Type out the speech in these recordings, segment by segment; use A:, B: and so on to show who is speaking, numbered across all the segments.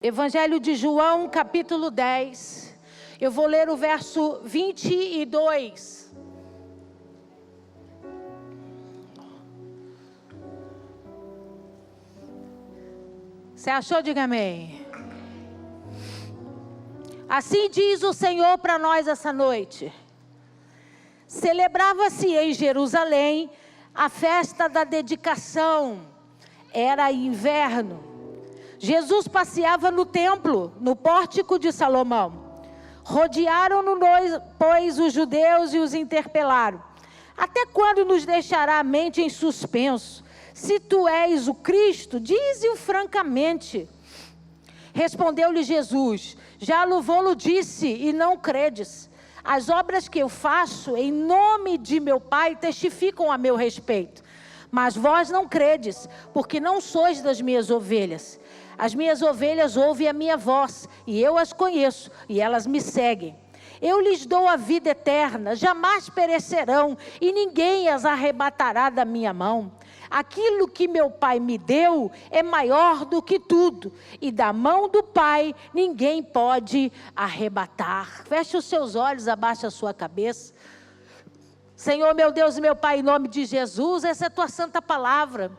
A: Evangelho de João, capítulo 10. Eu vou ler o verso 22. Você achou? Diga amém. Assim diz o Senhor para nós essa noite. Celebrava-se em Jerusalém a festa da dedicação. Era inverno. Jesus passeava no templo, no pórtico de Salomão. Rodearam-no, pois, os judeus e os interpelaram. Até quando nos deixará a mente em suspenso? Se tu és o Cristo, dize-o francamente. Respondeu-lhe Jesus: já vou-lo disse e não credes. As obras que eu faço em nome de meu Pai testificam a meu respeito. Mas vós não credes, porque não sois das minhas ovelhas. As minhas ovelhas ouvem a minha voz, e eu as conheço, e elas me seguem. Eu lhes dou a vida eterna, jamais perecerão, e ninguém as arrebatará da minha mão. Aquilo que meu Pai me deu é maior do que tudo, e da mão do Pai ninguém pode arrebatar. Feche os seus olhos, abaixe a sua cabeça. Senhor, meu Deus e meu Pai, em nome de Jesus, essa é a tua santa palavra.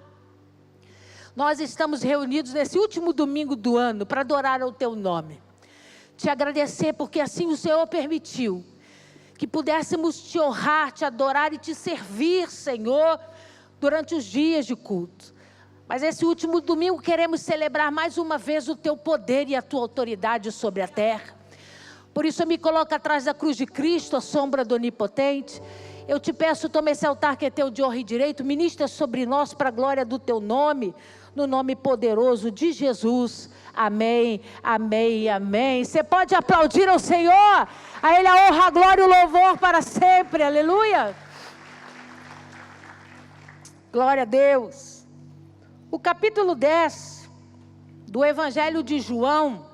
A: Nós estamos reunidos nesse último domingo do ano para adorar o teu nome. Te agradecer porque assim o Senhor permitiu que pudéssemos te honrar, te adorar e te servir, Senhor, durante os dias de culto. Mas esse último domingo queremos celebrar mais uma vez o teu poder e a tua autoridade sobre a terra. Por isso eu me coloco atrás da cruz de Cristo, a sombra do Onipotente. Eu te peço, toma esse altar que é teu de honra e direito, ministra sobre nós para a glória do teu nome, no nome poderoso de Jesus. Amém, amém, amém. Você pode aplaudir ao Senhor, a Ele a honra, a glória e o louvor para sempre, aleluia. Glória a Deus. O capítulo 10 do Evangelho de João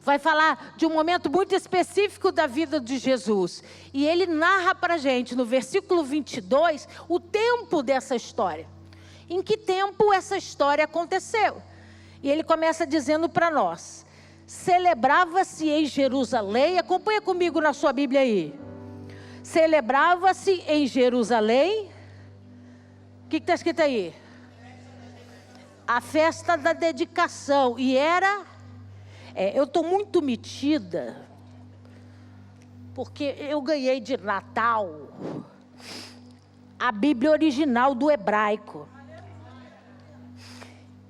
A: vai falar de um momento muito específico da vida de Jesus. E ele narra para a gente, no versículo 22, o tempo dessa história. Em que tempo essa história aconteceu? E ele começa dizendo para nós: celebrava-se em Jerusalém, acompanha comigo na sua Bíblia aí. Celebrava-se em Jerusalém, o que está escrito aí? A festa da dedicação, e era... eu estou muito metida, porque eu ganhei de Natal a Bíblia original do hebraico.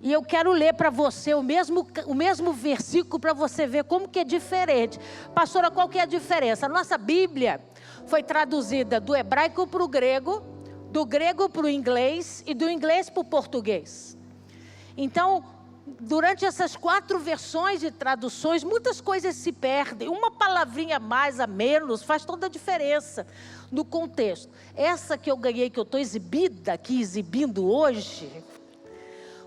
A: E eu quero ler para você o mesmo versículo para você ver como que é diferente. Pastora, qual que é a diferença? A nossa Bíblia foi traduzida do hebraico para o grego, do grego para o inglês e do inglês para o português. Então, durante essas 4 versões de traduções, muitas coisas se perdem. Uma palavrinha a mais, a menos, faz toda a diferença no contexto. Essa que eu ganhei, que eu estou exibindo hoje,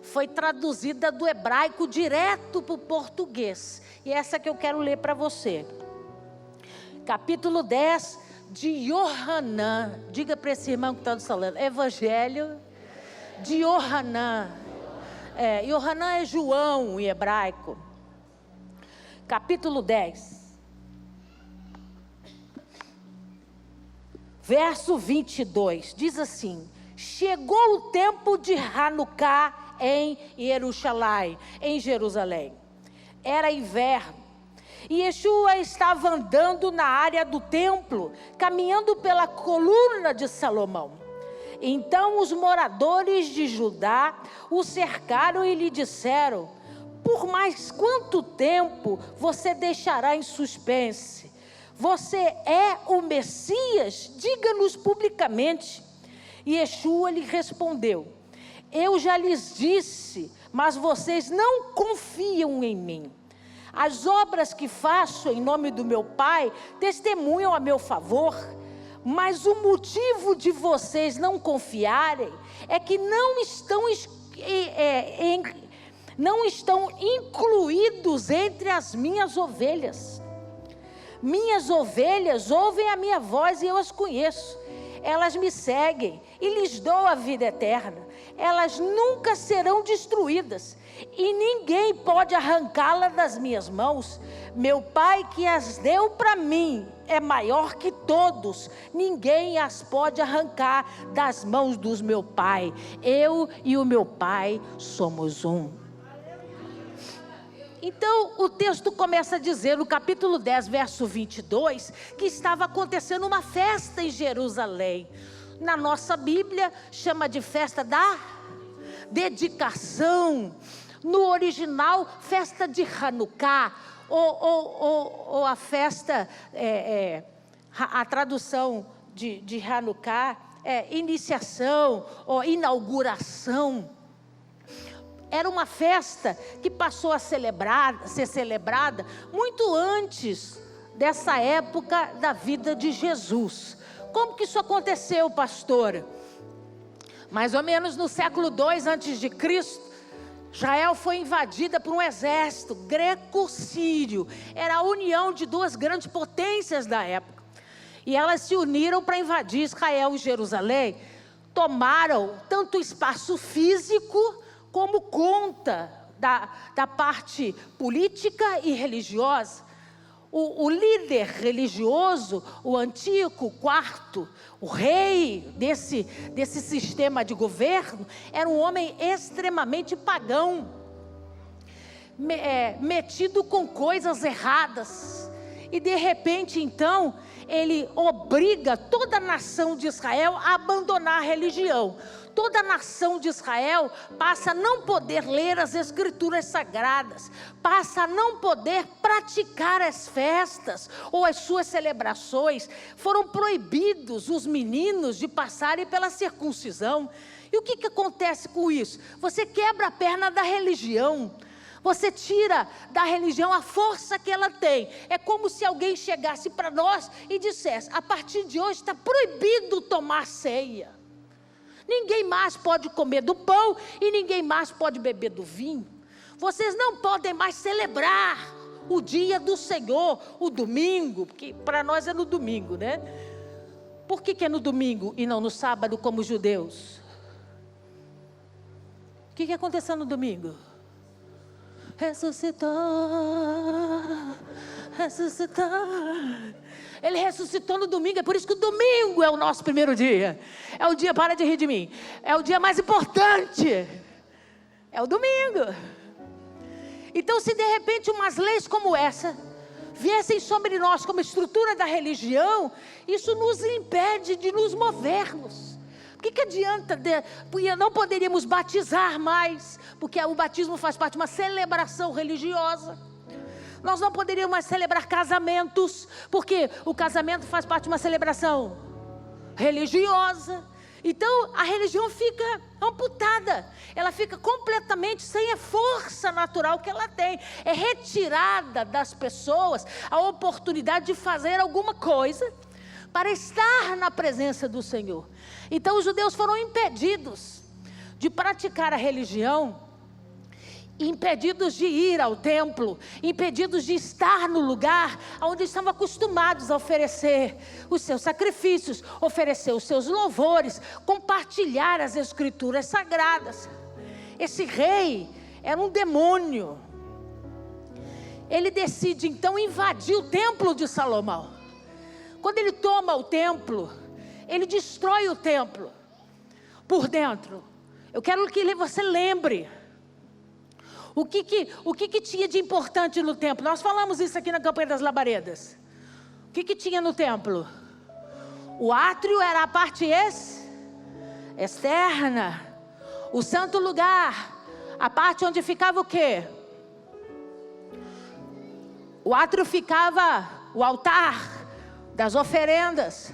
A: foi traduzida do hebraico direto para o português. E essa que eu quero ler para você. Capítulo 10 de Yohanan. Diga para esse irmão que está do salão. Evangelho de Yohanan. Yohanan é João em hebraico. Capítulo 10. Verso 22. Diz assim: chegou o tempo de Hanukkah em Jerusalém. Era inverno. E Yeshua estava andando na área do templo, caminhando pela coluna de Salomão. Então os moradores de Judá o cercaram e lhe disseram: por mais quanto tempo você deixará em suspense? Você é o Messias? Diga-nos publicamente. E Yeshua lhe respondeu: eu já lhes disse, mas vocês não confiam em mim. As obras que faço em nome do meu Pai testemunham a meu favor. Mas o motivo de vocês não confiarem é que não estão incluídos entre as minhas ovelhas. Minhas ovelhas ouvem a minha voz e eu as conheço. Elas me seguem e lhes dou a vida eterna. elas nunca serão destruídas, e ninguém pode arrancá-las das minhas mãos. Meu Pai que as deu para mim é maior que todos, ninguém as pode arrancar das mãos do meu Pai. Eu e o meu Pai somos um. Então o texto começa a dizer no capítulo 10, verso 22, que estava acontecendo uma festa em Jerusalém. Na nossa Bíblia chama de festa da dedicação. No original, festa de Hanukkah, ou a festa, a tradução de Hanukkah é iniciação ou inauguração. Era uma festa que passou a ser celebrada muito antes dessa época da vida de Jesus. Como que isso aconteceu, pastora? Mais ou menos no século 2 antes de Cristo, Israel foi invadida por um exército greco-sírio. Era a união de duas grandes potências da época. E elas se uniram para invadir Israel e Jerusalém. Tomaram tanto espaço físico como conta da parte política e religiosa. O líder religioso, o Antíoco IV, o rei desse sistema de governo, era um homem extremamente pagão, metido com coisas erradas. E de repente então, ele obriga toda a nação de Israel a abandonar a religião. Toda a nação de Israel passa a não poder ler as escrituras sagradas, passa a não poder praticar as festas ou as suas celebrações. Foram proibidos os meninos de passarem pela circuncisão. E o que acontece com isso? Você quebra a perna da religião. Você tira da religião a força que ela tem. É como se alguém chegasse para nós e dissesse: a partir de hoje está proibido tomar ceia. Ninguém mais pode comer do pão e ninguém mais pode beber do vinho. Vocês não podem mais celebrar o dia do Senhor, o domingo, porque para nós é no domingo, né? Por que é no domingo e não no sábado, como os judeus? O que aconteceu no domingo? Ressuscitou, ressuscitou. Ele ressuscitou no domingo, é por isso que o domingo é o nosso primeiro dia. É o dia, para de rir de mim, é o dia mais importante. É o domingo. Então, se de repente umas leis como essa viessem sobre nós como estrutura da religião, isso nos impede de nos movermos. O que adianta? Não poderíamos batizar mais, porque o batismo faz parte de uma celebração religiosa. Nós não poderíamos mais celebrar casamentos, porque o casamento faz parte de uma celebração religiosa. Então a religião fica amputada, ela fica completamente sem a força natural que ela tem. É retirada das pessoas a oportunidade de fazer alguma coisa para estar na presença do Senhor. Então os judeus foram impedidos de praticar a religião, impedidos de ir ao templo, impedidos de estar no lugar onde estavam acostumados a oferecer os seus sacrifícios, oferecer os seus louvores, compartilhar as escrituras sagradas. Esse rei era um demônio. Ele decide então invadir o templo de Salomão. Quando ele toma o templo, ele destrói o templo por dentro. Eu quero que você lembre o que tinha de importante no templo. Nós falamos isso aqui na campanha das labaredas. O que tinha no templo? O átrio era a parte externa. O santo lugar, a parte onde ficava o quê? O átrio ficava o altar das oferendas.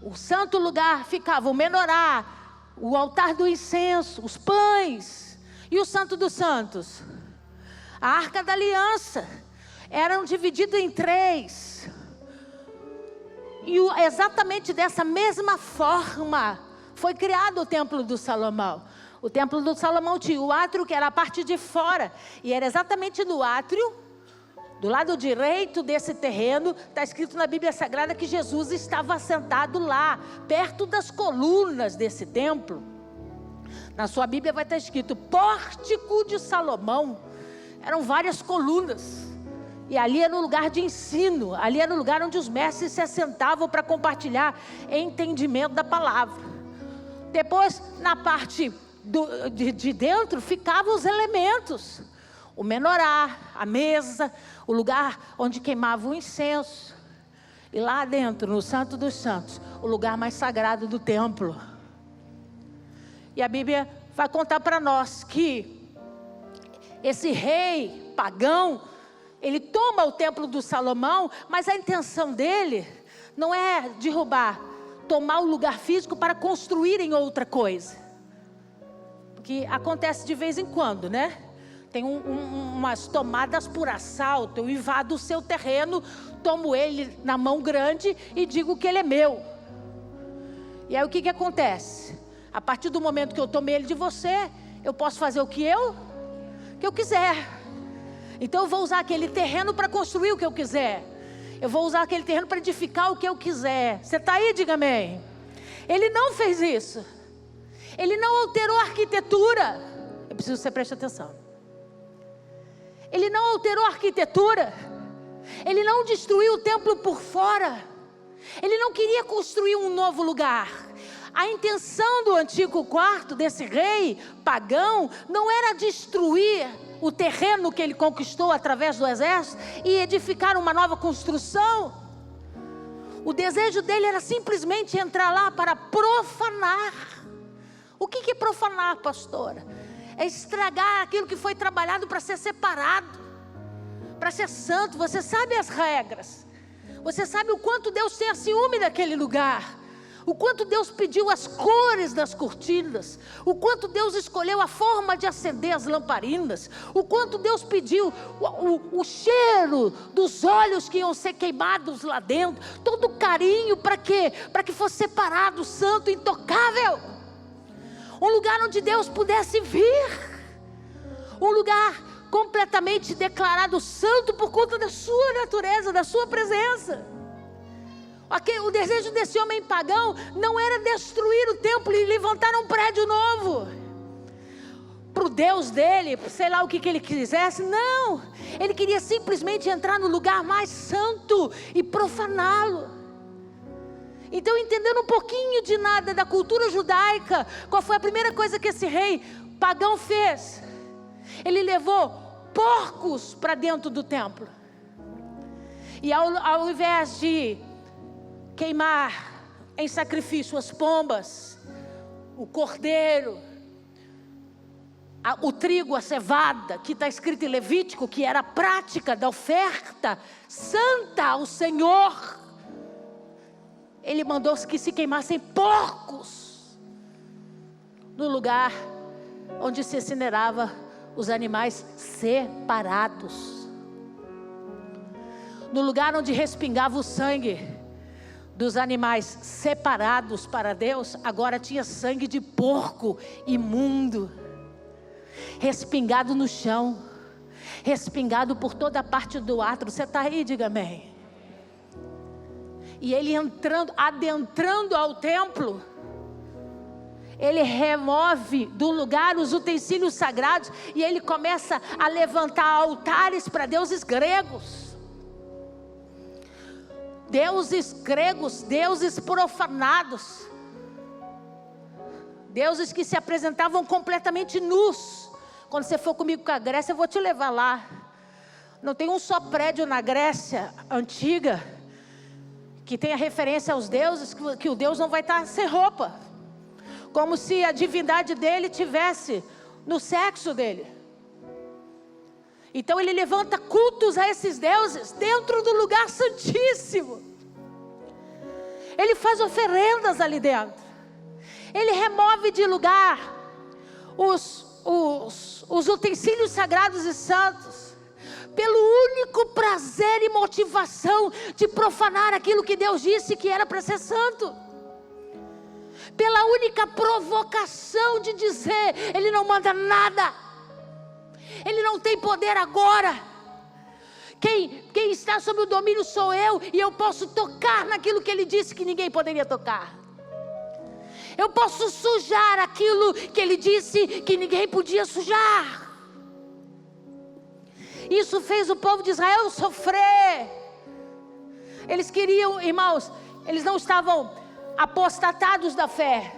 A: O santo lugar ficava o menorá, o altar do incenso, os pães. E o Santo dos Santos? A Arca da Aliança. Eram divididos em 3. E exatamente dessa mesma forma foi criado o Templo do Salomão. O Templo do Salomão tinha o átrio, que era a parte de fora. E era exatamente no átrio, do lado direito desse terreno, está escrito na Bíblia Sagrada que Jesus estava sentado lá, perto das colunas desse templo. Na sua Bíblia vai estar escrito Pórtico de Salomão. Eram várias colunas. E ali era um lugar de ensino. Ali era um lugar onde os mestres se assentavam para compartilhar entendimento da palavra. Depois, na parte de dentro, ficavam os elementos. O menorá, a mesa, o lugar onde queimava o incenso. E lá dentro, no Santo dos Santos, o lugar mais sagrado do templo. E a Bíblia vai contar para nós que esse rei pagão, ele toma o templo do Salomão, mas a intenção dele não é derrubar, tomar o lugar físico para construir em outra coisa. Porque acontece de vez em quando, né? Tem umas tomadas por assalto, eu invado o seu terreno, tomo ele na mão grande e digo que ele é meu. E aí o que acontece? A partir do momento que eu tomei ele de você, eu posso fazer o que eu quiser. Então eu vou usar aquele terreno para construir o que eu quiser. Eu vou usar aquele terreno para edificar o que eu quiser. Você está aí? Diga amém. Ele não fez isso. Ele não alterou a arquitetura. Eu preciso que você preste atenção. Ele não alterou a arquitetura. Ele não destruiu o templo por fora. Ele não queria construir um novo lugar. A intenção do antigo quarto desse rei pagão não era destruir o terreno que ele conquistou através do exército e edificar uma nova construção. O desejo dele era simplesmente entrar lá para profanar. O que é profanar, pastora? É estragar aquilo que foi trabalhado para ser separado, para ser santo. Você sabe as regras. Você sabe o quanto Deus tem a ciúme daquele lugar. O quanto Deus pediu as cores das cortinas, o quanto Deus escolheu a forma de acender as lamparinas, o quanto Deus pediu o cheiro dos óleos que iam ser queimados lá dentro, todo o carinho para quê? Para que fosse separado, santo, intocável, um lugar onde Deus pudesse vir, um lugar completamente declarado santo por conta da sua natureza, da sua presença. O desejo desse homem pagão não era destruir o templo e levantar um prédio novo para o Deus dele, sei lá o que ele quisesse. Não, ele queria simplesmente entrar no lugar mais santo e profaná-lo. Então, entendendo um pouquinho de nada da cultura judaica, qual foi a primeira coisa que esse rei pagão fez? Ele levou porcos para dentro do templo. E ao invés de queimar em sacrifício as pombas, o cordeiro, o trigo, a cevada, que está escrito em Levítico, que era a prática da oferta santa ao Senhor, ele mandou que se queimassem porcos no lugar onde se incinerava os animais separados, no lugar onde respingava o sangue dos animais separados para Deus. Agora tinha sangue de porco imundo, respingado no chão, respingado por toda a parte do átrio. Você está aí? Diga amém. E ele adentrando ao templo, ele remove do lugar os utensílios sagrados e ele começa a levantar altares para deuses gregos. Deuses gregos, deuses profanados, deuses que se apresentavam completamente nus. Quando você for comigo para a Grécia, eu vou te levar lá. Não tem um só prédio na Grécia antiga que tenha referência aos deuses, que o Deus não vai estar sem roupa, como se a divindade dele tivesse no sexo dele. Então ele levanta cultos a esses deuses dentro do lugar santíssimo. Ele faz oferendas ali dentro. Ele remove de lugar os utensílios sagrados e santos, pelo único prazer e motivação de profanar aquilo que Deus disse que era para ser santo. Pela única provocação de dizer: Ele não manda nada, Ele não tem poder agora. Quem está sob o domínio sou eu, e eu posso tocar naquilo que Ele disse que ninguém poderia tocar. Eu posso sujar aquilo que Ele disse que ninguém podia sujar. Isso fez o povo de Israel sofrer. Eles queriam, irmãos, eles não estavam apostatados da fé.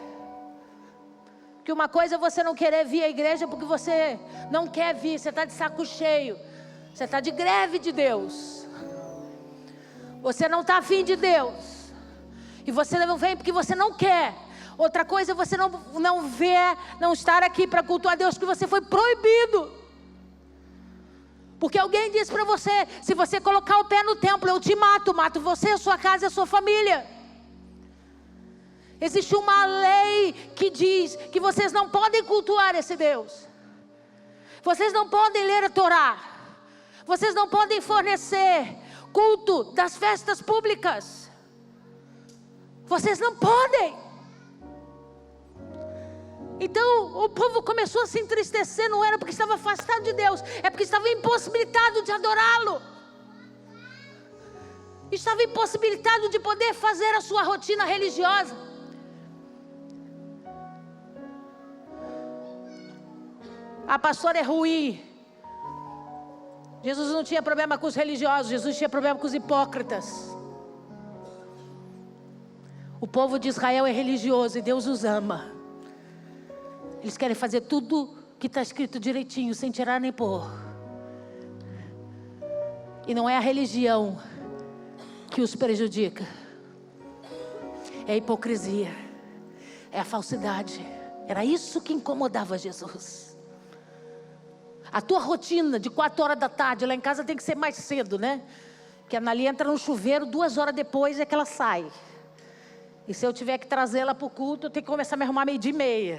A: Que uma coisa é você não querer vir à igreja porque você não quer vir, você está de saco cheio, você está de greve de Deus, você não está afim de Deus, e você não vem porque você não quer. Outra coisa é você não ver, não estar aqui para cultuar Deus porque você foi proibido. Porque alguém disse para você: se você colocar o pé no templo, eu te mato você, a sua casa e a sua família. Existe uma lei que diz que vocês não podem cultuar esse Deus. Vocês não podem ler a Torá. Vocês não podem fornecer culto das festas públicas. Vocês não podem. Então o povo começou a se entristecer. Não era porque estava afastado de Deus, é porque estava impossibilitado de adorá-lo. Estava impossibilitado de poder fazer a sua rotina religiosa. A pastora é ruim. Jesus não tinha problema com os religiosos, Jesus tinha problema com os hipócritas. O povo de Israel é religioso e Deus os ama. Eles querem fazer tudo que está escrito direitinho, sem tirar nem pôr. E não é a religião que os prejudica, é a hipocrisia, é a falsidade. Era isso que incomodava Jesus. A tua rotina de 4 horas da tarde, lá em casa tem que ser mais cedo, né? Porque a Nali entra no chuveiro 2 horas depois é que ela sai. E se eu tiver que trazê-la para o culto, eu tenho que começar a me arrumar 12:30.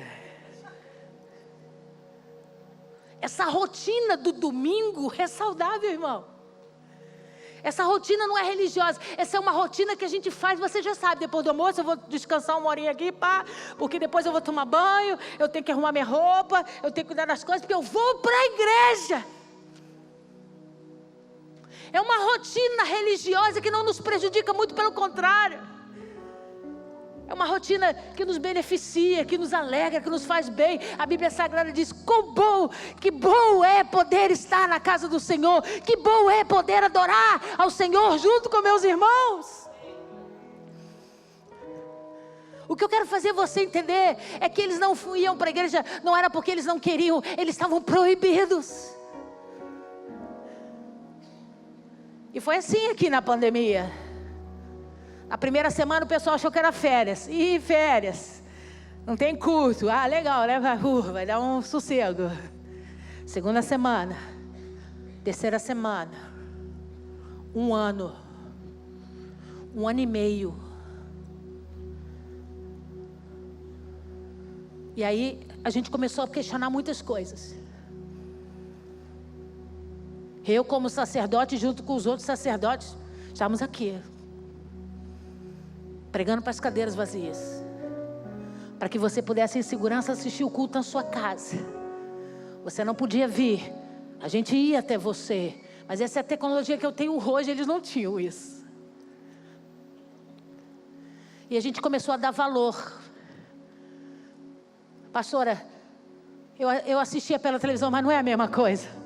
A: Essa rotina do domingo é saudável, irmão. Essa rotina não é religiosa. Essa é uma rotina que a gente faz, você já sabe. Depois do almoço eu vou descansar 1 horinha aqui, pá, porque depois eu vou tomar banho, eu tenho que arrumar minha roupa, eu tenho que cuidar das coisas, porque eu vou para a igreja. É uma rotina religiosa que não nos prejudica, muito pelo contrário. É uma rotina que nos beneficia, que nos alegra, que nos faz bem. A Bíblia Sagrada diz: que bom é poder estar na casa do Senhor. Que bom é poder adorar ao Senhor junto com meus irmãos. O que eu quero fazer você entender é que eles não iam para a igreja, não era porque eles não queriam, eles estavam proibidos. E foi assim aqui na pandemia. A primeira semana o pessoal achou que era férias. Ih, férias. Não tem culto. Ah, legal, né? Vai dar um sossego. Segunda semana. Terceira semana. 1 ano. 1 ano e meio. E aí a gente começou a questionar muitas coisas. Eu, como sacerdote, junto com os outros sacerdotes, estávamos aqui, pregando para as cadeiras vazias, para que você pudesse em segurança assistir o culto na sua casa. Você não podia vir, a gente ia até você, mas essa é a tecnologia que eu tenho hoje, eles não tinham isso. E a gente começou a dar valor. Pastora, eu assistia pela televisão, mas não é a mesma coisa.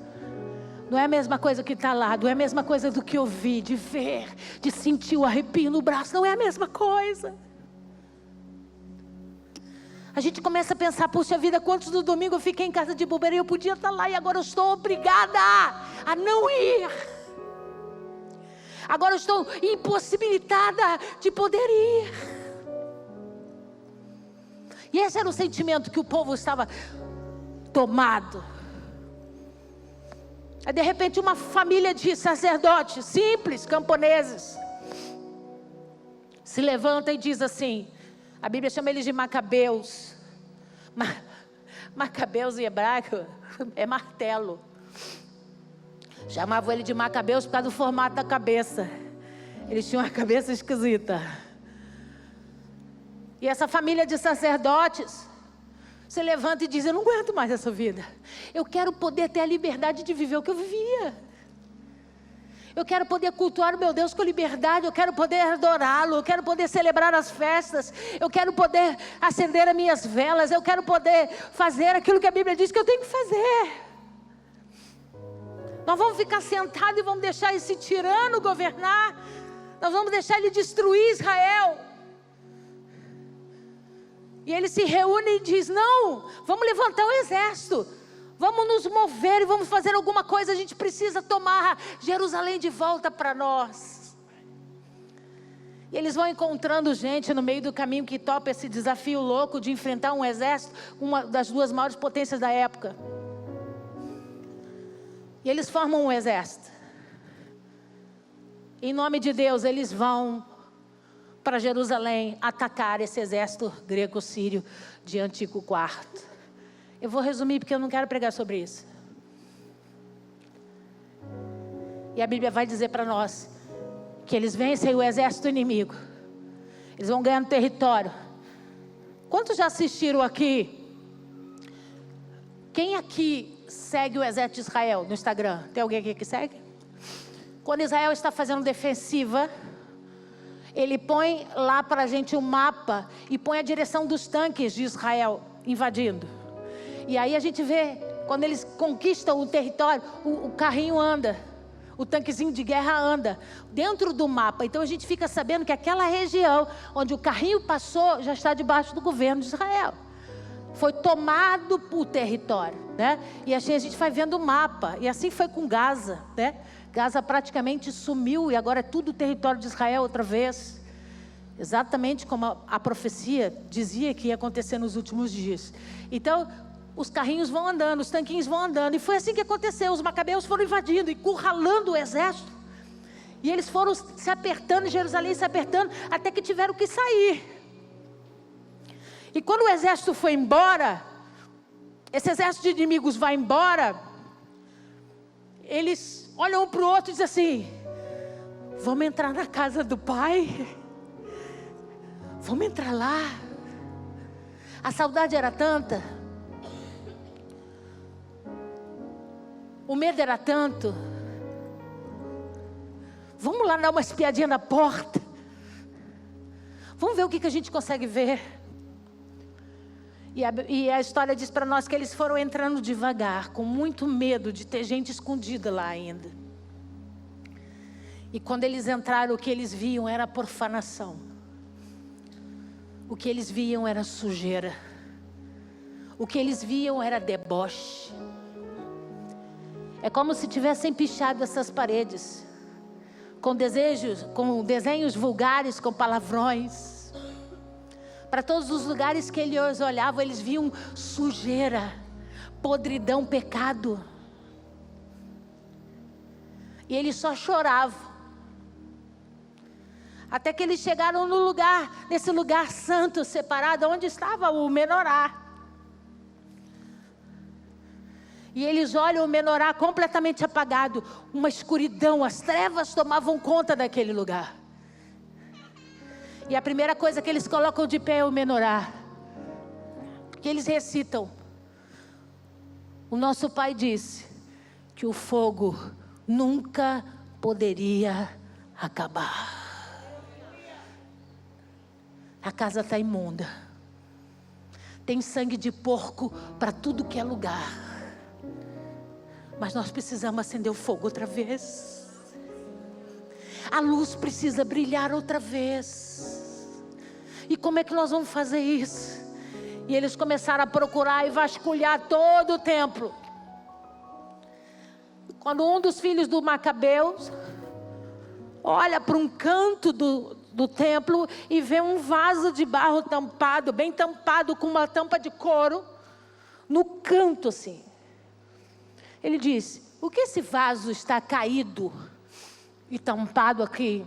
A: Não é a mesma coisa que está lá, não é a mesma coisa do que ouvir, de ver, de sentir o arrepio no braço, não é a mesma coisa. A gente começa a pensar: puxa vida, quantos no domingo eu fiquei em casa de bobeira e eu podia estar lá, e agora eu estou obrigada a não ir. Agora eu estou impossibilitada de poder ir. E esse era o sentimento que o povo estava tomado. Aí de repente uma família de sacerdotes simples, camponeses, se levanta e diz assim, a Bíblia chama eles de macabeus. Macabeus em hebraico é martelo. Chamavam ele de macabeus por causa do formato da cabeça. Eles tinham uma cabeça esquisita. E essa família de sacerdotes se levanta e diz: eu não aguento mais essa vida. Eu quero poder ter a liberdade de viver o que eu vivia. Eu quero poder cultuar o meu Deus com liberdade. Eu quero poder adorá-lo. Eu quero poder celebrar as festas. Eu quero poder acender as minhas velas. Eu quero poder fazer aquilo que a Bíblia diz que eu tenho que fazer. Nós vamos ficar sentados e vamos deixar esse tirano governar. Nós vamos deixar ele destruir Israel. E ele se reúne e diz: não, vamos levantar um exército. Vamos nos mover e vamos fazer alguma coisa. A gente precisa tomar Jerusalém de volta para nós. E eles vão encontrando gente no meio do caminho que topa esse desafio louco de enfrentar um exército, uma das duas maiores potências da época. E eles formam um exército. Em nome de Deus, eles vão para Jerusalém atacar esse exército greco-sírio de Antíoco IV. Eu vou resumir porque eu não quero pregar sobre isso. E a Bíblia vai dizer para nós que eles vencem o exército inimigo. Eles vão ganhando território. Quantos já assistiram aqui? Quem aqui segue o exército de Israel no Instagram? Tem alguém aqui que segue? Quando Israel está fazendo defensiva, ele põe lá para a gente um mapa e põe a direção dos tanques de Israel invadindo. E aí a gente vê, quando eles conquistam o território, o carrinho anda, o tanquezinho de guerra anda dentro do mapa. Então a gente fica sabendo que aquela região onde o carrinho passou já está debaixo do governo de Israel. Foi tomado o território, né? E assim a gente vai vendo o mapa. E assim foi com Gaza, né? Gaza praticamente sumiu e agora é tudo território de Israel outra vez. Exatamente como a profecia dizia que ia acontecer nos últimos dias. Então, os carrinhos vão andando, os tanquinhos vão andando. E foi assim que aconteceu. Os macabeus foram invadindo, encurralando o exército. E eles foram se apertando, Jerusalém se apertando, até que tiveram que sair. E quando o exército foi embora, esse exército de inimigos vai embora, eles olham um para o outro e dizem assim: vamos entrar na casa do Pai? Vamos entrar lá. A saudade era tanta. O medo era tanto. Vamos lá dar uma espiadinha na porta. Vamos ver o que a gente consegue ver. E a história diz para nós que eles foram entrando devagar, com muito medo de ter gente escondida lá ainda. E quando eles entraram, o que eles viam era profanação. O que eles viam era sujeira. O que eles viam era deboche. É como se tivessem pichado essas paredes com desenhos vulgares, com palavrões. Para todos os lugares que eles olhavam, eles viam sujeira, podridão, pecado. E eles só choravam. Até que eles chegaram no lugar, nesse lugar santo, separado, onde estava o menorá. E eles olham o menorá completamente apagado, uma escuridão, as trevas tomavam conta daquele lugar. E a primeira coisa que eles colocam de pé é o menorá, que eles recitam. O nosso Pai disse que o fogo nunca poderia acabar. A casa está imunda, tem sangue de porco para tudo que é lugar. Mas nós precisamos acender o fogo outra vez. A luz precisa brilhar outra vez. E como é que nós vamos fazer isso? E eles começaram a procurar e vasculhar todo o templo. Quando um dos filhos do Macabeus olha para um canto do templo e vê um vaso de barro tampado, bem tampado, com uma tampa de couro, no canto assim. Ele disse: o que esse vaso está caído e tampado aqui?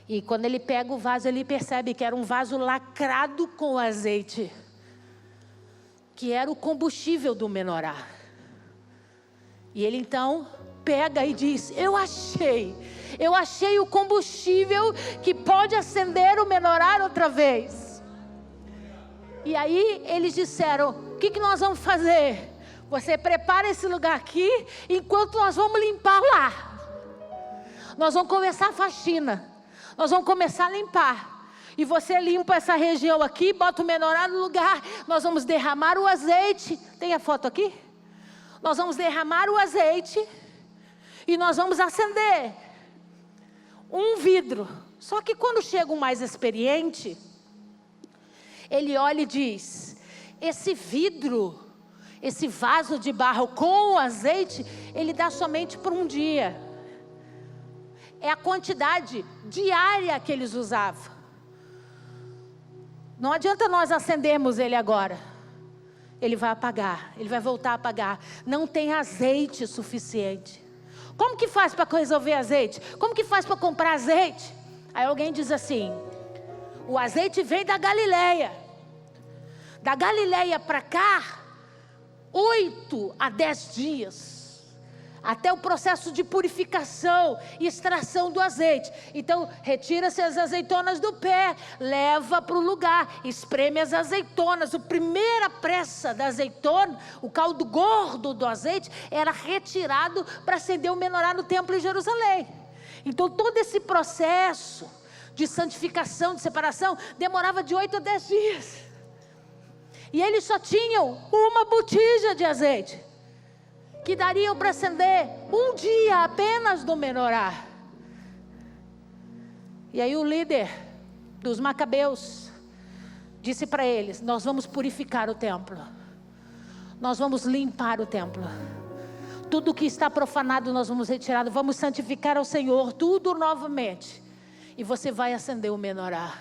A: E quando ele pega o vaso, ele percebe que era um vaso lacrado com azeite, que era o combustível do menorá. E ele então pega e diz: eu achei o combustível que pode acender o menorá outra vez. E aí eles disseram: o que nós vamos fazer? Você prepara esse lugar aqui, enquanto nós vamos limpar lá. Nós vamos começar a faxina. Nós vamos começar a limpar. E você limpa essa região aqui, bota o menorá no lugar. Nós vamos derramar o azeite. Tem a foto aqui? Nós vamos derramar o azeite e nós vamos acender um vidro. Só que quando chega um mais experiente, ele olha e diz: esse vidro, esse vaso de barro com o azeite, ele dá somente por um dia. É a quantidade diária que eles usavam. Não adianta nós acendermos ele agora. Ele vai apagar, ele vai voltar a apagar. Não tem azeite suficiente. Como que faz para resolver azeite? Como que faz para comprar azeite? Aí alguém diz assim: o azeite vem da Galileia. Da Galileia para cá, 8 a 10 dias. Até o processo de purificação e extração do azeite. Então, retira-se as azeitonas do pé, leva para o lugar, espreme as azeitonas. A primeira pressa da azeitona, o caldo gordo do azeite, era retirado para acender o menorá no templo em Jerusalém. Então, todo esse processo de santificação, de separação, demorava de 8 a 10 dias. E eles só tinham uma botija de azeite, que dariam para acender um dia apenas do menorá. E aí o líder dos macabeus disse para eles: nós vamos purificar o templo. Nós vamos limpar o templo. Tudo que está profanado nós vamos retirar. Vamos santificar ao Senhor tudo novamente. E você vai acender o menorá.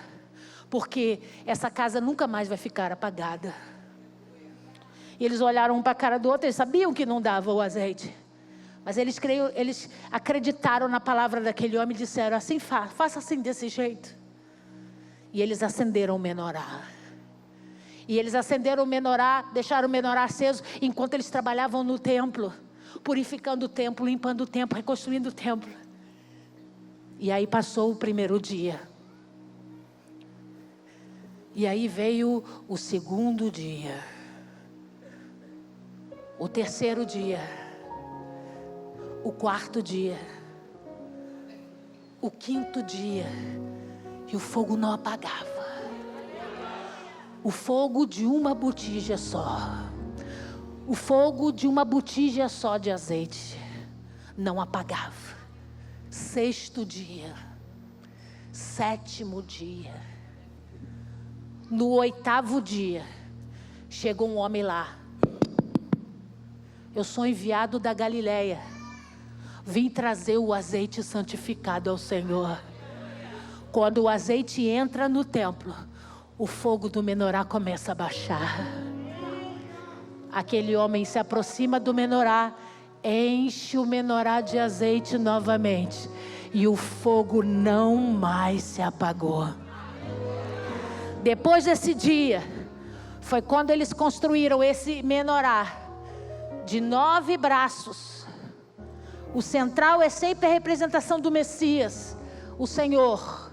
A: Porque essa casa nunca mais vai ficar apagada. E eles olharam um para a cara do outro, eles sabiam que não dava o azeite. Mas eles acreditaram na palavra daquele homem e disseram: assim faça assim, desse jeito. E eles acenderam o menorá. E eles acenderam o menorá, deixaram o menorá aceso, enquanto eles trabalhavam no templo, purificando o templo, limpando o templo, reconstruindo o templo. E aí passou o primeiro dia. E aí veio o segundo dia. O terceiro dia, o quarto dia, o quinto dia, e o fogo não apagava. O fogo de uma botija só, o fogo de uma botija só de azeite, não apagava. Sexto dia, sétimo dia, no oitavo dia, chegou um homem lá. Eu sou enviado da Galileia. Vim trazer o azeite santificado ao Senhor. Quando o azeite entra no templo, o fogo do menorá começa a baixar. Aquele homem se aproxima do menorá, enche o menorá de azeite novamente. E o fogo não mais se apagou. Depois desse dia, foi quando eles construíram esse menorá. De 9 braços. O central é sempre a representação do Messias, o Senhor.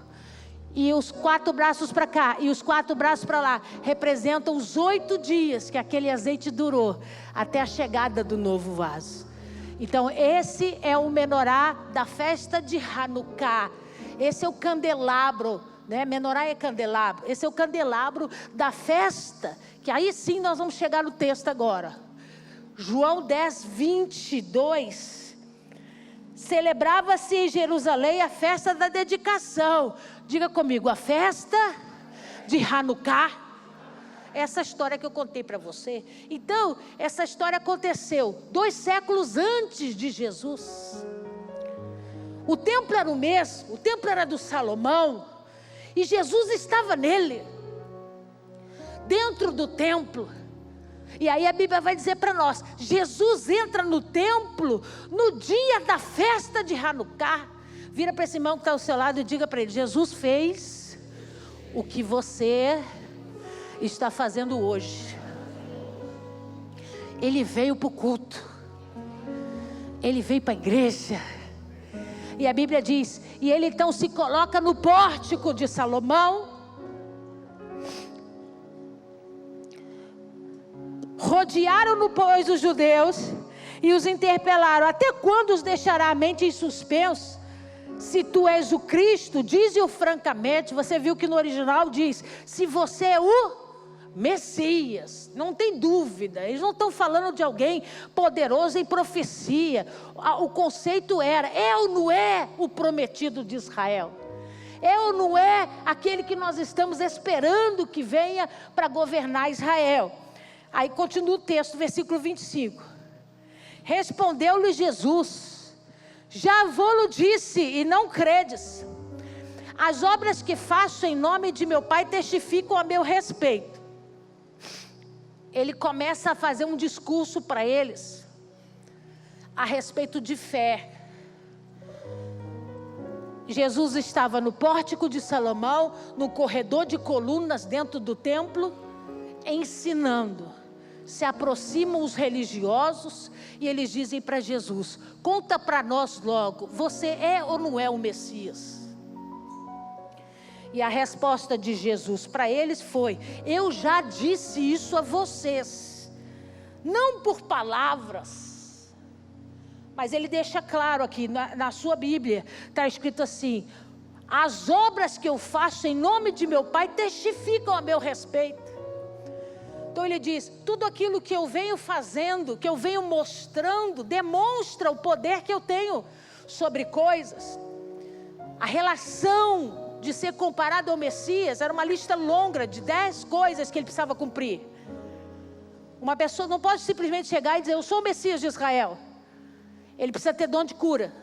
A: E os 4 braços para cá e os 4 braços para lá representam os 8 dias que aquele azeite durou até a chegada do novo vaso. Então esse é o menorá da festa de Hanukkah. Esse é o candelabro, né? Menorá é candelabro. Esse é o candelabro da festa, que aí sim nós vamos chegar no texto agora. João 10, 22, celebrava-se em Jerusalém a festa da dedicação. Diga comigo, a festa de Hanukkah. Essa história que eu contei para você. Então, essa história aconteceu 2 séculos antes de Jesus. O templo era o mesmo, o templo era do Salomão, e Jesus estava nele, dentro do templo. E aí a Bíblia vai dizer para nós: Jesus entra no templo no dia da festa de Hanukkah. Vira para esse irmão que está ao seu lado e diga para ele: Jesus fez o que você está fazendo hoje. Ele veio para o culto, ele veio para a igreja. E a Bíblia diz: e ele então se coloca no pórtico de Salomão. Rodearam-no, pois, os judeus e os interpelaram: até quando os deixará a mente em suspenso? se tu és o Cristo, dize-o francamente. Você viu que no original diz, se você é o Messias, não tem dúvida. Eles não estão falando de alguém poderoso em profecia. O conceito era, é ou não é o prometido de Israel? É ou não é aquele que nós estamos esperando que venha para governar Israel? Aí continua o texto, versículo 25. Respondeu-lhe Jesus, já vou-lo disse e não credes. As obras que faço em nome de meu Pai testificam a meu respeito. Ele começa a fazer um discurso para eles a respeito de fé. Jesus estava no pórtico de Salomão, no corredor de colunas dentro do templo, ensinando. Se aproximam os religiosos e eles dizem para Jesus, conta para nós logo, você é ou não é o Messias? E a resposta de Jesus para eles foi, eu já disse isso a vocês, não por palavras, mas ele deixa claro aqui, na sua Bíblia, está escrito assim, as obras que eu faço em nome de meu Pai testificam a meu respeito. Então ele diz, tudo aquilo que eu venho fazendo, que eu venho mostrando, demonstra o poder que eu tenho sobre coisas. A relação de ser comparado ao Messias era uma lista longa de 10 coisas que ele precisava cumprir. Uma pessoa não pode simplesmente chegar e dizer, eu sou o Messias de Israel. Ele precisa ter dom de cura.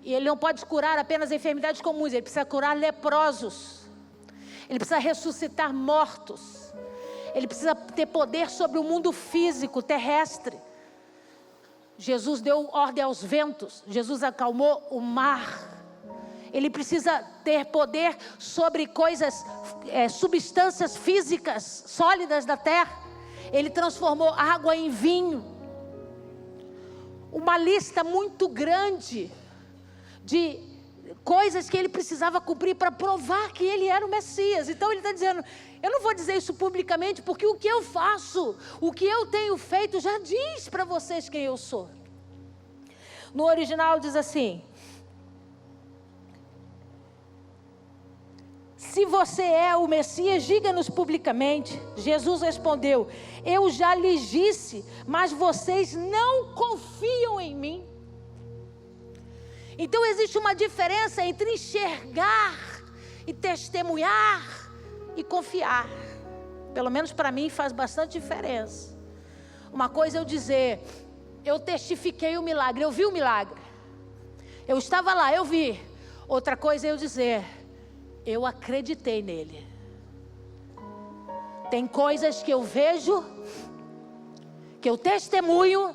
A: E ele não pode curar apenas enfermidades comuns, ele precisa curar leprosos. Ele precisa ressuscitar mortos. Ele precisa ter poder sobre o mundo físico, terrestre. Jesus deu ordem aos ventos. Jesus acalmou o mar. Ele precisa ter poder sobre coisas, substâncias físicas, sólidas da terra. Ele transformou água em vinho. Uma lista muito grande de coisas que ele precisava cumprir para provar que ele era o Messias. Então ele está dizendo, eu não vou dizer isso publicamente, porque o que eu faço, o que eu tenho feito, já diz para vocês quem eu sou. No original diz assim, se você é o Messias, diga-nos publicamente. Jesus respondeu, eu já lhes disse, mas vocês não confiam em mim. Então existe uma diferença entre enxergar e testemunhar e confiar. Pelo menos para mim faz bastante diferença. Uma coisa é eu dizer, eu testifiquei o milagre, eu vi o milagre. Eu estava lá, eu vi. Outra coisa é eu dizer, eu acreditei nele. Tem coisas que eu vejo, que eu testemunho,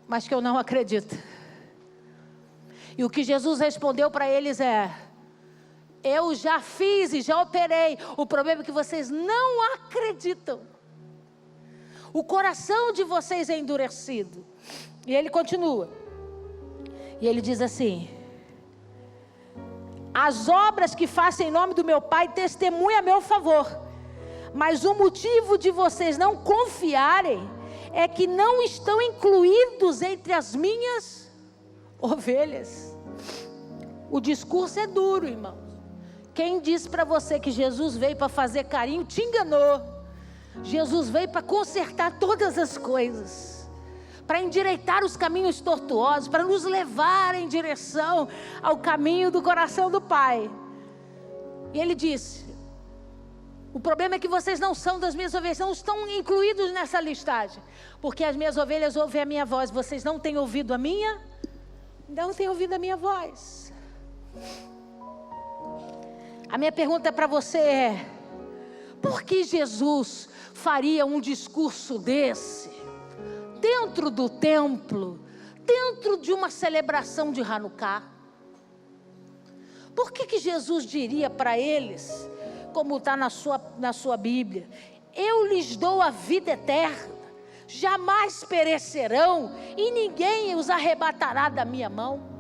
A: mas que eu não acredito. E o que Jesus respondeu para eles é, eu já fiz e já operei. O problema é que vocês não acreditam. O coração de vocês é endurecido. E ele continua. E ele diz assim, as obras que faço em nome do meu Pai testemunham a meu favor. Mas o motivo de vocês não confiarem é que não estão incluídos entre as minhas ovelhas. O discurso é duro, irmãos. Quem disse para você que Jesus veio para fazer carinho, te enganou. Jesus veio para consertar todas as coisas, para endireitar os caminhos tortuosos, para nos levar em direção ao caminho do coração do Pai. E ele disse, o problema é que vocês não são das minhas ovelhas, não estão incluídos nessa listagem, porque as minhas ovelhas ouvem a minha voz, vocês não têm ouvido a minha, não têm ouvido a minha voz. A minha pergunta para você é, por que Jesus faria um discurso desse, dentro do templo, dentro de uma celebração de Hanukkah? Por que Jesus diria para eles, como está na sua Bíblia, eu lhes dou a vida eterna, jamais perecerão e ninguém os arrebatará da minha mão?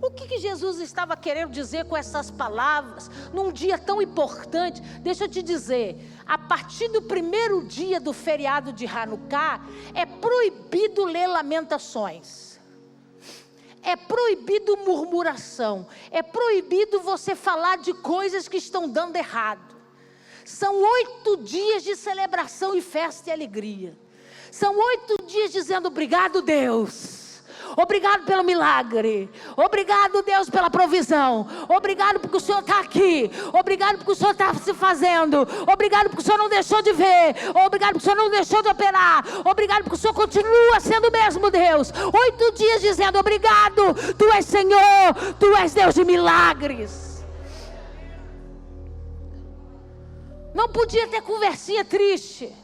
A: O que Jesus estava querendo dizer com essas palavras, num dia tão importante? Deixa eu te dizer, a partir do primeiro dia do feriado de Hanukkah, é proibido ler lamentações. É É proibido murmuração. É proibido você falar de coisas que estão dando errado. São 8 dias de celebração e festa e alegria. São 8 dias dizendo obrigado, Deus. Obrigado pelo milagre. Obrigado, Deus, pela provisão. Obrigado porque o Senhor está aqui. Obrigado porque o Senhor está se fazendo. Obrigado porque o Senhor não deixou de ver. Obrigado porque o Senhor não deixou de operar. Obrigado porque o Senhor continua sendo o mesmo Deus. 8 dias dizendo obrigado. Tu és Senhor. Tu és Deus de milagres. Não podia ter conversinha triste.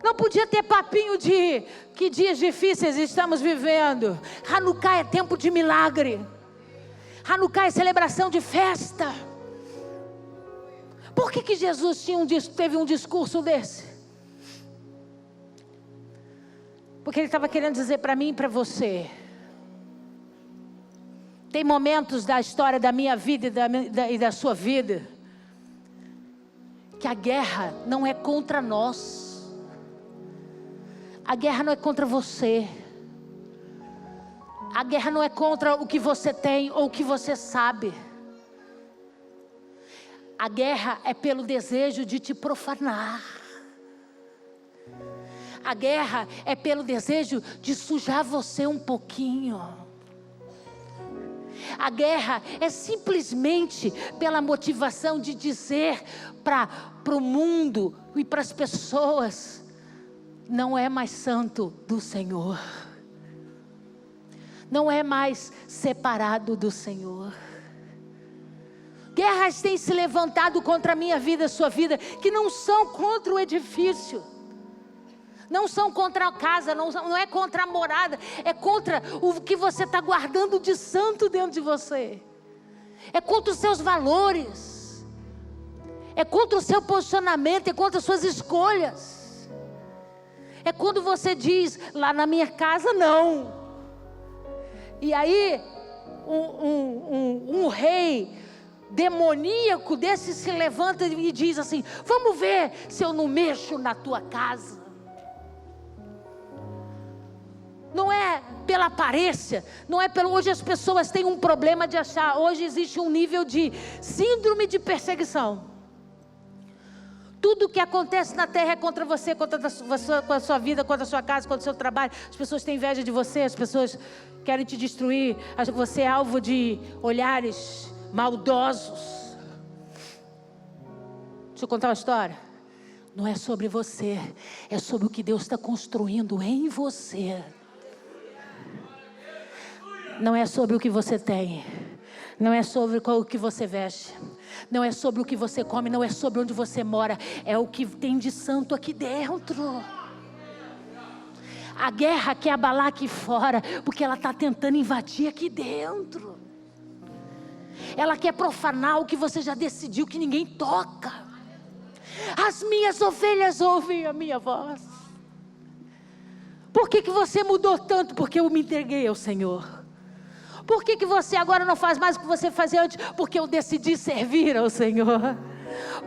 A: Não podia ter papinho de que dias difíceis estamos vivendo. Hanukkah é tempo de milagre. Hanukkah é celebração de festa. Por que Jesus teve um discurso desse? Porque Ele estava querendo dizer para mim e para você. Tem momentos da história da minha vida e da sua vida que a guerra não é contra nós. A guerra não é contra você. A guerra não é contra o que você tem ou o que você sabe. A guerra é pelo desejo de te profanar. A guerra é pelo desejo de sujar você um pouquinho. A guerra é simplesmente pela motivação de dizer para o mundo e para as pessoas: não é mais santo do Senhor. Não é mais separado do Senhor. Guerras têm se levantado contra a minha vida, a sua vida, que não são contra o edifício. Não são contra a casa, não é contra a morada. É contra o que você está guardando de santo dentro de você. É contra os seus valores. É contra o seu posicionamento, é contra as suas escolhas. É quando você diz, lá na minha casa não. E aí, um rei demoníaco desse se levanta e diz assim: vamos ver se eu não mexo na tua casa. Não é pela aparência, não é pelo... Hoje as pessoas têm um problema de achar, hoje existe um nível de síndrome de perseguição. Tudo que acontece na terra é contra você, contra a sua vida, contra a sua casa, contra o seu trabalho. As pessoas têm inveja de você, as pessoas querem te destruir. Você é alvo de olhares maldosos. Deixa eu contar uma história. Não é sobre você, é sobre o que Deus está construindo em você. Não é sobre o que você tem. Não é sobre o que você veste. Não é sobre o que você come, não é sobre onde você mora. É o que tem de santo aqui dentro. A guerra quer abalar aqui fora, porque ela está tentando invadir aqui dentro. Ela quer profanar o que você já decidiu que ninguém toca. As minhas ovelhas ouvem a minha voz. Por que você mudou tanto? Porque eu me entreguei ao Senhor. Por que você agora não faz mais o que você fazia antes? Porque eu decidi servir ao Senhor.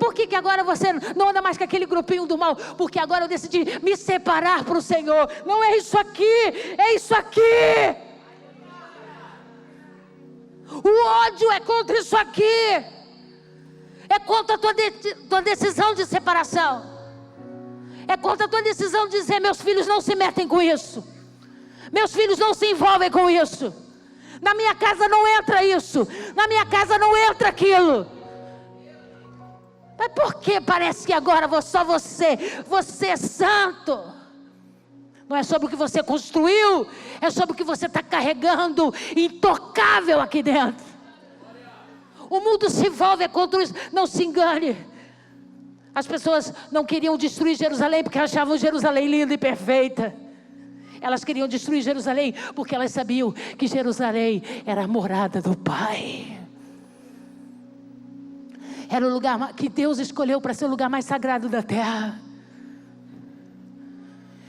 A: Por que agora você não anda mais com aquele grupinho do mal? Porque agora eu decidi me separar para o Senhor. Não é isso aqui, é isso aqui. O ódio é contra isso aqui. É contra a tua decisão de separação. É contra a tua decisão de dizer: meus filhos não se metem com isso. Meus filhos não se envolvem com isso. Na minha casa não entra isso. Na minha casa não entra aquilo. Mas por que parece que agora só você é santo? Não é sobre o que você construiu, é sobre o que você está carregando, intocável aqui dentro. O mundo se envolve contra isso. Não se engane. As pessoas não queriam destruir Jerusalém porque achavam Jerusalém linda e perfeita. Elas queriam destruir Jerusalém porque elas sabiam que Jerusalém era a morada do Pai. Era o lugar que Deus escolheu para ser o lugar mais sagrado da terra.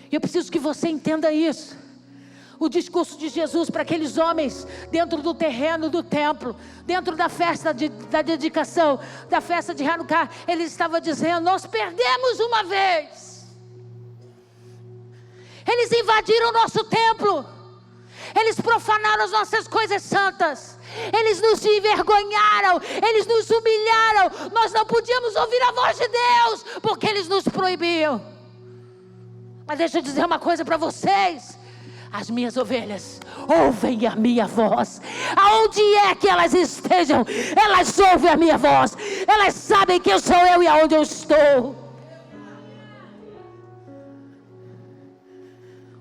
A: E eu preciso que você entenda isso. O discurso de Jesus para aqueles homens dentro do terreno do templo, dentro da festa da dedicação, da festa de Hanukkah, ele estava dizendo: nós perdemos uma vez. Eles invadiram o nosso templo. Eles profanaram as nossas coisas santas. Eles nos envergonharam. Eles nos humilharam. Nós não podíamos ouvir a voz de Deus, porque eles nos proibiam. Mas deixa eu dizer uma coisa para vocês. As minhas ovelhas ouvem a minha voz. Aonde é que elas estejam, elas ouvem a minha voz. Elas sabem quem sou eu e aonde eu estou.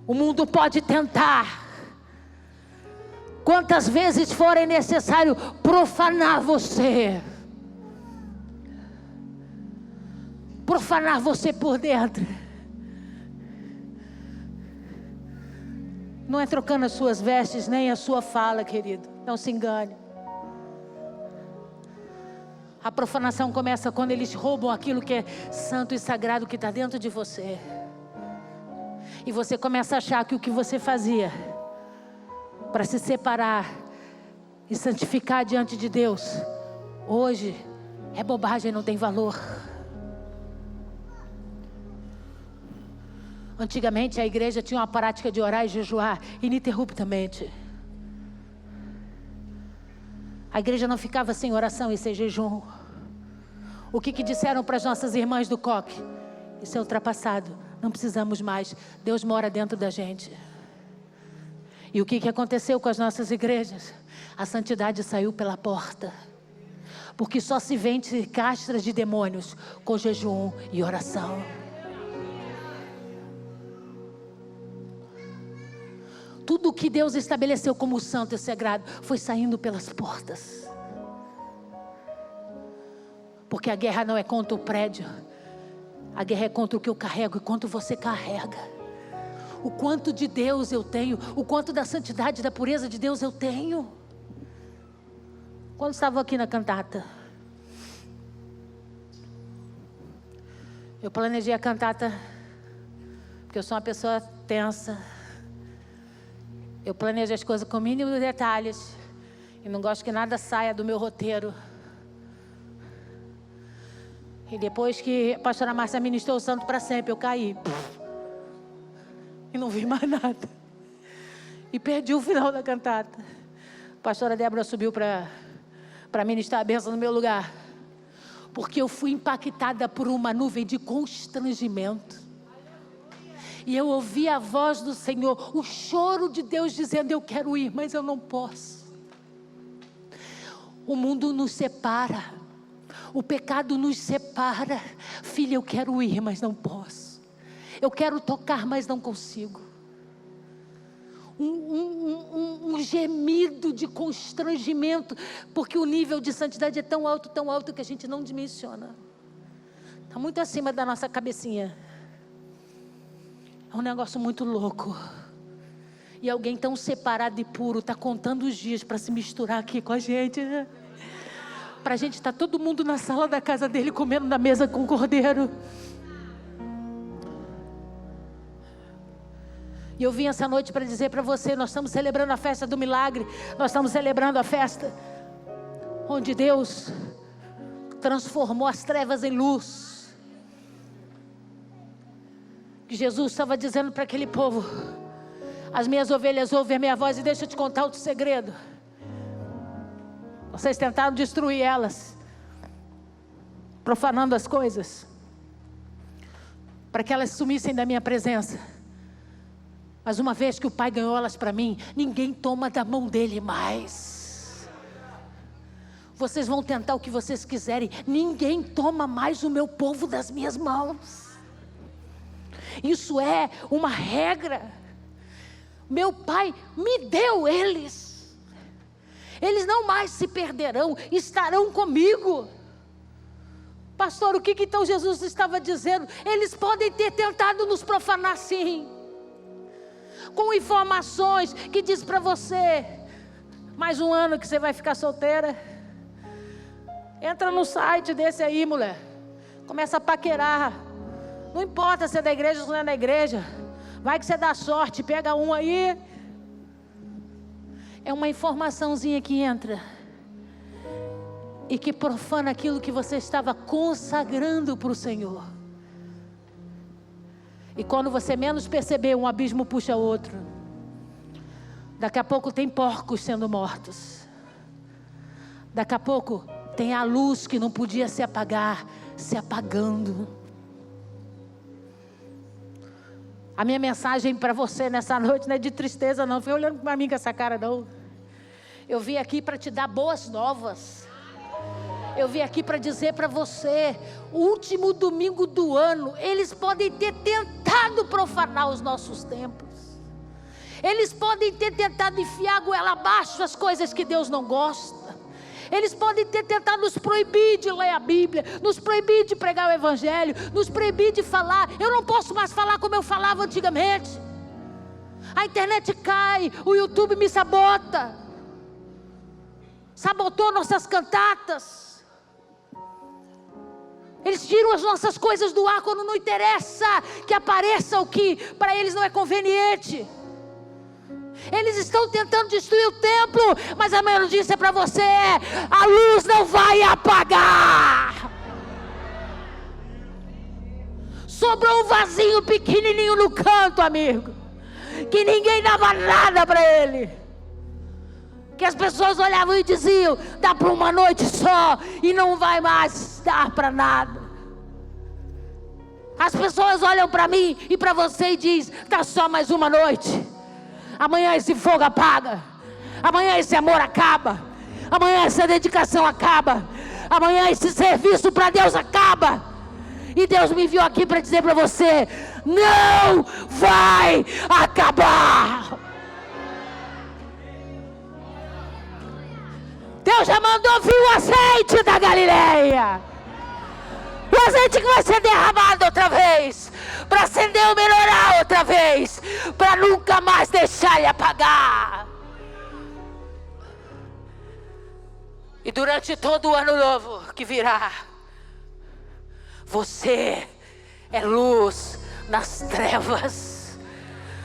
A: O mundo pode tentar, quantas vezes forem necessário, profanar você. Profanar você por dentro. Não é trocando as suas vestes, nem a sua fala, querido. Não se engane. A profanação começa quando eles roubam aquilo que é santo e sagrado que está dentro de você. E você começa a achar que o que você fazia para se separar e santificar diante de Deus, hoje é bobagem, não tem valor. Antigamente a igreja tinha uma prática de orar e jejuar ininterruptamente. A igreja não ficava sem oração e sem jejum. O que disseram para as nossas irmãs do coque? Isso é ultrapassado, não precisamos mais. Deus mora dentro da gente. E o que aconteceu com as nossas igrejas? A santidade saiu pela porta. Porque só se vence castras de demônios com jejum e oração. Tudo que Deus estabeleceu como santo e sagrado foi saindo pelas portas. Porque a guerra não é contra o prédio. A guerra é contra o que eu carrego e quanto você carrega. O quanto de Deus eu tenho, o quanto da santidade, da pureza de Deus eu tenho. Quando estava aqui na cantata, eu planejei a cantata, porque eu sou uma pessoa tensa. Eu planejo as coisas com mínimos detalhes. E não gosto que nada saia do meu roteiro. E depois que a pastora Márcia ministrou o santo para sempre, eu caí. E não vi mais nada. E perdi o final da cantata. A pastora Débora subiu para ministrar a bênção no meu lugar. Porque eu fui impactada por uma nuvem de constrangimento. E eu ouvi a voz do Senhor, o choro de Deus dizendo: eu quero ir, mas eu não posso. O mundo nos separa, o pecado nos separa. Filha, eu quero ir, mas não posso. Eu quero tocar, mas não consigo. Um gemido de constrangimento, porque o nível de santidade é tão alto que a gente não dimensiona. Está muito acima da nossa cabecinha. É um negócio muito louco. E alguém tão separado e puro está contando os dias para se misturar aqui com a gente, né? Para a gente estar todo mundo na sala da casa dele comendo na mesa com o cordeiro. E eu vim essa noite para dizer para você: nós estamos celebrando a festa do milagre. Nós estamos celebrando a festa onde Deus transformou as trevas em luz. Que Jesus estava dizendo para aquele povo: as minhas ovelhas ouvem a minha voz. E deixa eu te contar outro segredo. Vocês tentaram destruir elas, profanando as coisas, para que elas sumissem da minha presença. Mas uma vez que o Pai ganhou elas para mim, ninguém toma da mão dele mais. Vocês vão tentar o que vocês quiserem, ninguém toma mais o meu povo das minhas mãos. Isso é uma regra. Meu Pai me deu eles. Eles não mais se perderão, estarão comigo. Pastor, o que então Jesus estava dizendo? Eles podem ter tentado nos profanar, sim, com informações que diz para você: mais um ano que você vai ficar solteira. Entra no site desse aí, mulher. Começa a paquerar. Não importa se é da igreja ou não é da igreja. Vai que você dá sorte, pega um aí. É uma informaçãozinha que entra e que profana aquilo que você estava consagrando para o Senhor. E quando você menos perceber, um abismo puxa outro. Daqui a pouco tem porcos sendo mortos. Daqui a pouco tem a luz que não podia se apagar, se apagando. A minha mensagem para você nessa noite não é de tristeza não. Não foi olhando para mim com essa cara não. Eu vim aqui para te dar boas novas. Eu vim aqui para dizer para você, o último domingo do ano, eles podem ter tentado profanar os nossos templos. Eles podem ter tentado enfiar a goela abaixo as coisas que Deus não gosta. Eles podem ter tentado nos proibir de ler a Bíblia, nos proibir de pregar o Evangelho, nos proibir de falar. Eu não posso mais falar como eu falava antigamente. A internet cai, o YouTube me sabota. Sabotou nossas cantatas. Eles tiram as nossas coisas do ar quando não interessa que apareça o que para eles não é conveniente. Eles estão tentando destruir o templo, mas a minha notícia para você é: a luz não vai apagar. Sobrou um vasinho pequenininho no canto, amigo, que ninguém dava nada para ele, que as pessoas olhavam e diziam: dá para uma noite só e não vai mais dar para nada. As pessoas olham para mim e para você e dizem: dá só mais uma noite. Amanhã esse fogo apaga. Amanhã esse amor acaba. Amanhã essa dedicação acaba. Amanhã esse serviço para Deus acaba. E Deus me enviou aqui para dizer para você: não vai acabar. Deus já mandou vir o azeite da Galileia. O azeite que vai ser derramado outra vez, para acender o menorá outra vez, para nunca mais deixar ele apagar. E durante todo o ano novo que virá, você é luz nas trevas.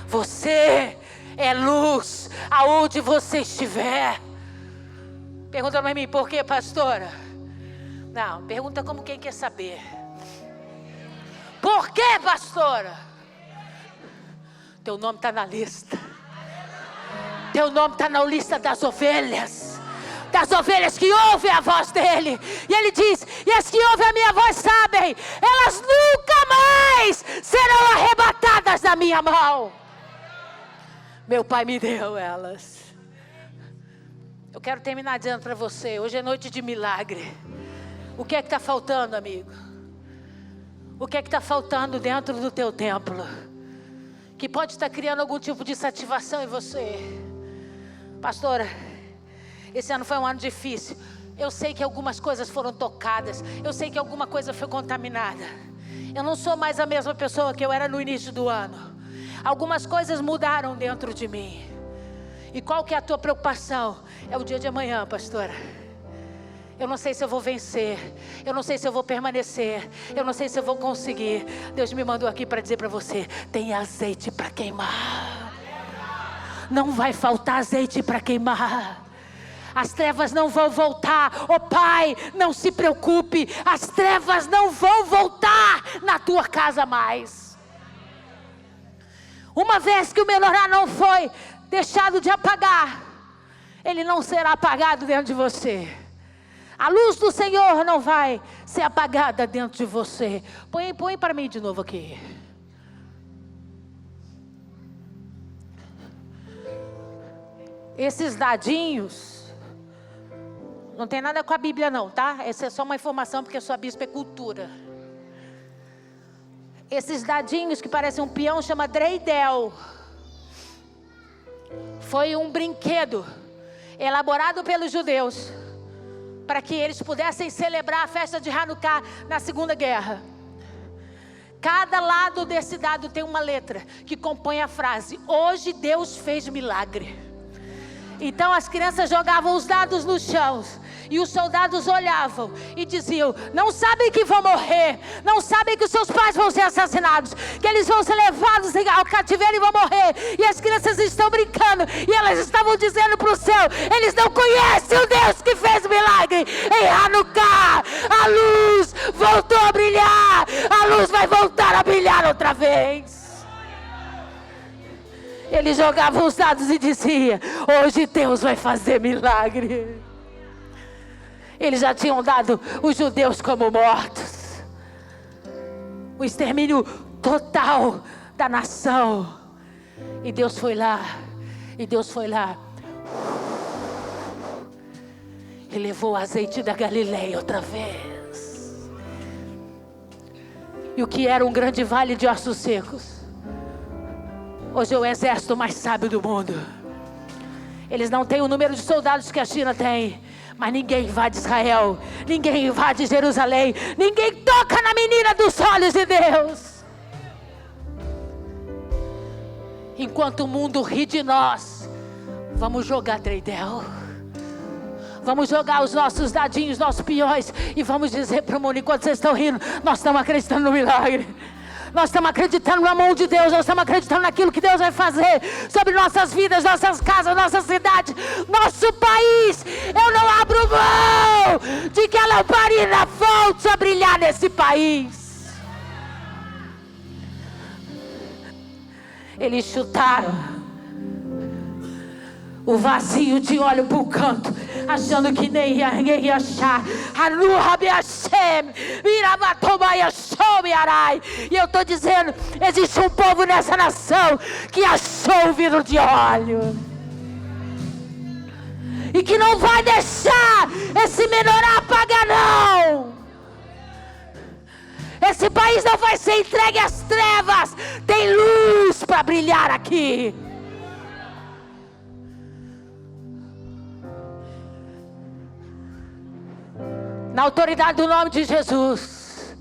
A: Você é luz aonde você estiver. Pergunta para mim: por quê, pastora? Não, pergunta como quem quer saber. Por quê, pastora? Teu nome está na lista. Teu nome está na lista das ovelhas. Das ovelhas que ouvem a voz dele. E ele diz: e as que ouvem a minha voz sabem, elas nunca mais serão arrebatadas da minha mão. Meu pai me deu elas. Eu quero terminar dizendo para você: hoje é noite de milagre. O que é que está faltando, amigo? O que é que está faltando dentro do teu templo? Que pode estar criando algum tipo de satisfação em você. Pastora, esse ano foi um ano difícil. Eu sei que algumas coisas foram tocadas. Eu sei que alguma coisa foi contaminada. Eu não sou mais a mesma pessoa que eu era no início do ano. Algumas coisas mudaram dentro de mim. E qual que é a tua preocupação? É o dia de amanhã, pastora. Eu não sei se eu vou vencer. Eu não sei se eu vou permanecer. Eu não sei se eu vou conseguir. Deus me mandou aqui para dizer para você: tem azeite para queimar. Não vai faltar azeite para queimar. As trevas não vão voltar. Oh Pai, não se preocupe. As trevas não vão voltar na tua casa mais. Uma vez que o menorá não foi deixado de apagar, ele não será apagado dentro de você. A luz do Senhor não vai ser apagada dentro de você. Põe para mim de novo aqui. Esses dadinhos não tem nada com a Bíblia não, tá? Essa é só uma informação porque a sua bispa é cultura. Esses dadinhos que parecem um peão chama dreidel. Foi um brinquedo elaborado pelos judeus para que eles pudessem celebrar a festa de Hanukkah na Segunda Guerra. Cada lado desse dado tem uma letra que compõe a frase: hoje Deus fez milagre. Então as crianças jogavam os dados no chão e os soldados olhavam e diziam: não sabem que vão morrer, não sabem que os seus pais vão ser assassinados, que eles vão ser levados ao cativeiro e vão morrer. E as crianças estão brincando e elas estavam dizendo para o céu: eles não conhecem o Deus que fez milagre. Em Hanukkah a luz voltou a brilhar, a luz vai voltar a brilhar outra vez. Ele jogava os dados e dizia: hoje Deus vai fazer milagre. Eles já tinham dado os judeus como mortos. O extermínio total da nação. E Deus foi lá. E levou o azeite da Galileia outra vez. E o que era um grande vale de ossos secos, hoje é o exército mais sábio do mundo. Eles não têm o número de soldados que a China tem, mas ninguém invade Israel, ninguém invade Jerusalém, ninguém toca na menina dos olhos de Deus. Enquanto o mundo ri de nós, vamos jogar dreidel. Vamos jogar os nossos dadinhos, nossos peões, e vamos dizer para o mundo: enquanto vocês estão rindo, nós estamos acreditando no milagre. Nós estamos acreditando na mão de Deus. Nós estamos acreditando naquilo que Deus vai fazer sobre nossas vidas, nossas casas, nossa cidade, nosso país. Eu não abro mão de que a lamparina volte a brilhar nesse país. Eles chutaram o vazio de óleo para o canto, achando que ninguém ia achar. E eu estou dizendo: existe um povo nessa nação que achou o vidro de óleo, e que não vai deixar esse menorá apagar, não. Esse país não vai ser entregue às trevas. Tem luz para brilhar aqui. Na autoridade do nome de Jesus,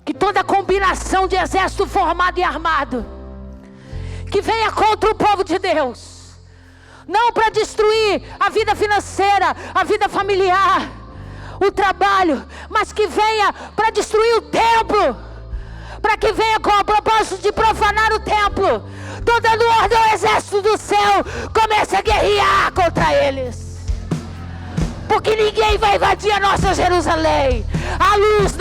A: que toda combinação de exército formado e armado que venha contra o povo de Deus, não para destruir a vida financeira, a vida familiar, o trabalho, mas que venha para destruir o templo, para que venha com o propósito de profanar o templo. Estou dando ordem ao exército do céu: comece a guerrear contra eles. Porque ninguém vai invadir a nossa Jerusalém. A luz